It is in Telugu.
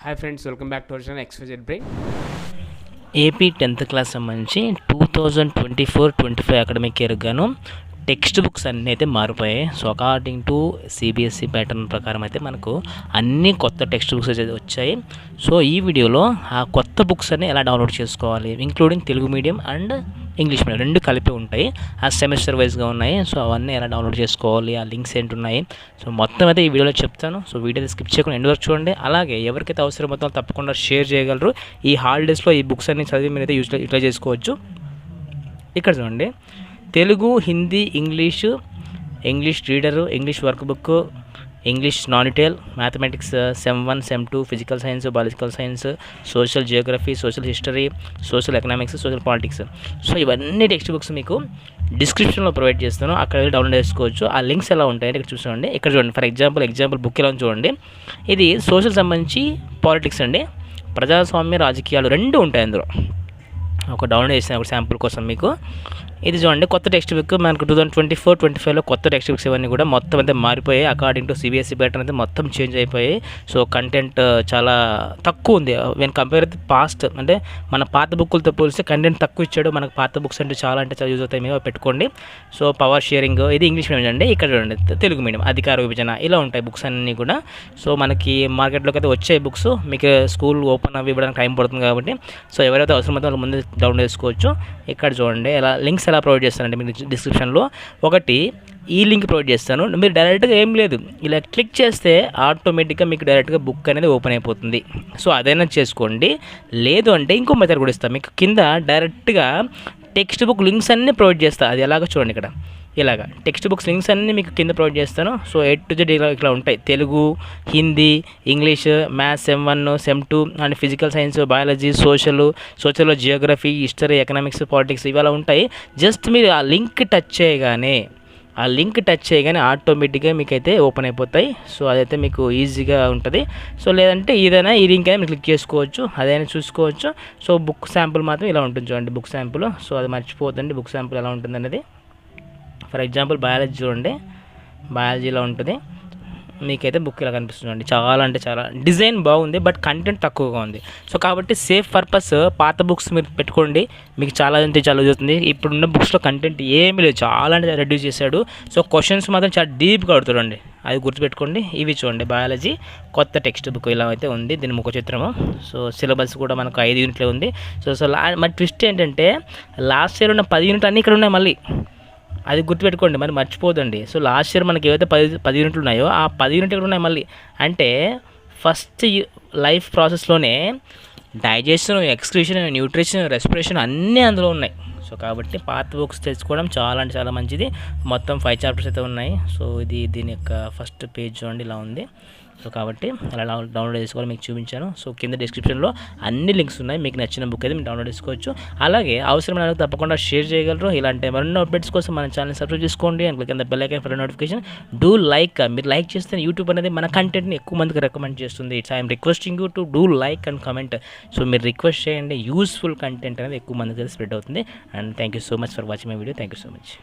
Hi friends, welcome back to our channel XYZ brain. AP 10th class సంబంధించి 2024-25 అకాడమిక్ ఇయర్ గాను టెక్స్ట్ బుక్స్ అన్నీ అయితే మారిపోయాయి. So according to CBSE pattern ప్రకారం అయితే మనకు అన్ని కొత్త టెక్స్ట్ బుక్స్ అయితే వచ్చాయి. సో ఈ వీడియోలో ఆ కొత్త బుక్స్ అన్ని ఎలా డౌన్లోడ్ చేసుకోవాలి, including Telugu medium and English medium రెండు కలిపి ఉంటాయి. ఆ సెమిస్టర్ వైజ్గా ఉన్నాయి. సో అవన్నీ ఎలా డౌన్లోడ్ చేసుకోవాలి, ఆ లింక్స్ ఏంటి ఉన్నాయి, సో మొత్తం అయితే ఈ వీడియోలో చెప్తాను. సో వీడియో స్కిప్ చేయకుండా ఎండ్ వరకు చూడండి. అలాగే ఎవరికైతే అవసరం మొత్తం తప్పకుండా షేర్ చేయగలరు. ఈ హాలిడేస్లో ఈ బుక్స్ అన్ని చదివి మీరు అయితే యూటిలైజ్ చేసుకోవచ్చు. ఇక్కడ చూడండి, Telugu, Hindi, English reader, English workbook, English నానిటేల్, mathematics sem 1, sem 2, physical science, biological science, social geography, social history, social economics, social politics. So ఇవన్నీ టెక్స్ట్ బుక్స్ మీకు డిస్క్రిప్షన్లో ప్రొవైడ్ చేస్తాను. అక్కడ వెళ్ళి డౌన్లోడ్ చేసుకోవచ్చు. ఆ లింక్స్ ఎలా ఉంటాయంటే ఇక్కడ చూడండి. ఇక్కడ చూడండి, ఫర్ ఎగ్జాంపుల్ బుక్ ఎలా చూడండి. ఇది సోషల్ సంబంధించి పాలిటిక్స్ అండి. ప్రజాస్వామ్య రాజకీయాలు రెండు ఉంటాయి అందులో. ఒక డౌన్లోడ్ చేసిన ఒక శాంపుల్ కోసం మీకు ఇది చూడండి. కొత్త టెక్స్ట్ బుక్ మనకు 2024-25లో కొత్త టెక్స్ట్ బుక్స్ ఇవన్నీ కూడా మొత్తం అయితే మారిపోయాయి. అకార్డింగ్ టు సిబిఎస్ఈ ప్యాటర్న్ అయితే మొత్తం చేంజ్ అయిపోయాయి. సో కంటెంట్ చాలా తక్కువ ఉంది వెన్ కంపేర్ విత్ పాస్ట్. అంటే మన పాత బుక్కులతో పోలిస్తే కంటెంట్ తక్కువ ఇచ్చాడు. మనకు పాత బుక్స్ అంటే చాలా యూజ్ అవుతాయి. మీరు పెట్టుకోండి. సో పవర్ షేరింగ్, ఇది ఇంగ్లీష్ మీడియం అండి. ఇక్కడ చూడండి, తెలుగు మీడియం, అధికార విభజన, ఇలా ఉంటాయి బుక్స్ అన్నీ కూడా. సో మనకి మార్కెట్లోకి అయితే వచ్చే బుక్స్ మీకు స్కూల్ ఓపెన్ అవి ఇవ్వడానికి టైం పడుతుంది కాబట్టి సో ఎవరైతే అవసరం అవుతుందో వాళ్ళ ముందు డౌన్లోడ్ చేసుకోవచ్చు. ఇక్కడ చూడండి, లింక్స్ ఎలా ప్రొవైడ్ చేస్తానంటే మీకు డిస్క్రిప్షన్లో ఒకటి ఈ లింక్ ప్రొవైడ్ చేస్తాను. మీరు డైరెక్ట్గా ఏం లేదు, ఇలా క్లిక్ చేస్తే ఆటోమేటిక్గా మీకు డైరెక్ట్గా బుక్ అనేది ఓపెన్ అయిపోతుంది. సో అదైనా చేసుకోండి. లేదు అంటే ఇంకో మెథడ్ కూడా ఇస్తాను మీకు. కింద డైరెక్ట్గా టెక్స్ట్ బుక్ లింక్స్ అన్నీ ప్రొవైడ్ చేస్తాను. అది ఎలాగో చూడండి. ఇక్కడ ఇలాగా టెక్స్ట్ బుక్స్ లింక్స్ అన్నీ మీకు కింద ప్రొవైడ్ చేస్తాను. సో A to Z ఇట్లా ఉంటాయి. Telugu, Hindi, English, maths sem 1, sem 2 and physical science, biology, social Geography, history, economics, politics ఇవాళ ఉంటాయి. జస్ట్ మీరు ఆ లింక్ టచ్ చేయగానే ఆటోమేటిక్గా మీకైతే ఓపెన్ అయిపోతాయి. సో అదైతే మీకు ఈజీగా ఉంటుంది. సో లేదంటే ఏదైనా ఈ లింక్ అయినా మీరు క్లిక్ చేసుకోవచ్చు, అదైనా చూసుకోవచ్చు. సో బుక్ శాంపుల్ మాత్రం ఇలా ఉంటుంది చూడండి, బుక్ శాంపుల్. సో అది మర్చిపోతుంది బుక్ శాంపుల్ ఎలా ఉంటుంది అనేది. ఫర్ ఎగ్జాంపుల్ బయాలజీ చూడండి, బయాలజీలో ఉంటుంది. మీకైతే బుక్ ఇలా కనిపిస్తుంది. చాలా అంటే చాలా డిజైన్ బాగుంది, బట్ కంటెంట్ తక్కువగా ఉంది. సో కాబట్టి సేఫ్ పర్పస్ పాత బుక్స్ మీరు పెట్టుకోండి, మీకు చాలా అంటే చాలా అవుతుంది. ఇప్పుడున్న బుక్స్లో కంటెంట్ ఏమీ లేదు, చాలా అంటే రెడ్యూస్ చేశాడు. సో క్వశ్చన్స్ మాత్రం చాలా డీప్గా అడుగుతాడండి, అది గుర్తుపెట్టుకోండి. ఇవి చూడండి, బయాలజీ కొత్త టెక్స్ట్ బుక్ ఇలా అయితే ఉంది, దీని ముఖ చిత్రము. సో సిలబస్ కూడా మనకు 5 యూనిట్లే ఉంది. సో మరి ట్విస్ట్ ఏంటంటే లాస్ట్ ఇయర్ ఉన్న 10 యూనిట్లు అన్నీ ఇక్కడ ఉన్నాయి మళ్ళీ, అది గుర్తుపెట్టుకోండి, మరి మర్చిపోదండి. సో లాస్ట్ ఇయర్ మనకి ఏవైతే 10 యూనిట్లు ఉన్నాయో ఆ 10 యూనిట్లు ఉన్నాయి మళ్ళీ. అంటే ఫస్ట్ లైఫ్ ప్రాసెస్లోనే డైజెషన్, ఎక్స్క్రీషన్, న్యూట్రిషన్, రెస్పిరేషన్ అన్నీ అందులో ఉన్నాయి. సో కాబట్టి పాత బుక్స్ తెచ్చుకోవడం చాలా అంటే చాలా మంచిది. మొత్తం 5 చాప్టర్స్ అయితే ఉన్నాయి. సో దీని యొక్క ఫస్ట్ పేజ్ చూడండి ఇలా ఉంది. సో కాబట్టి అలా డౌన్లోడ్ చేసుకోవాలి, మీకు చూపించాను. సో కింద డిస్క్రిప్షన్లో అన్ని లింక్స్ ఉన్నాయి. మీకు నచ్చిన బుక్ అయితే మీరు డౌన్లోడ్ చేసుకోవచ్చు. అలాగే అవసరమైన తప్పకుండా షేర్ చేయగలరు. ఇలాంటి మరిన్ని అప్డేట్స్ కోసం మన ఛానల్ సబ్స్క్రైబ్ చేసుకోండి అండ్ కింద bell icon for notification. Do like, మీరు లైక్ చేస్తే యూట్యూబ్ అనేది మన కంటెంట్ని ఎక్కువ మందికి రికమెండ్ చేస్తుంది. It's I'm requesting you to do like and comment. So మీరు రిక్వెస్ట్ చేయండి, యూస్ఫుల్ కంటెంట్ అనేది ఎక్కువ మందికి స్ప్రెడ్ అవుతుంది. And thank you so much for watching my video. Thank you so much.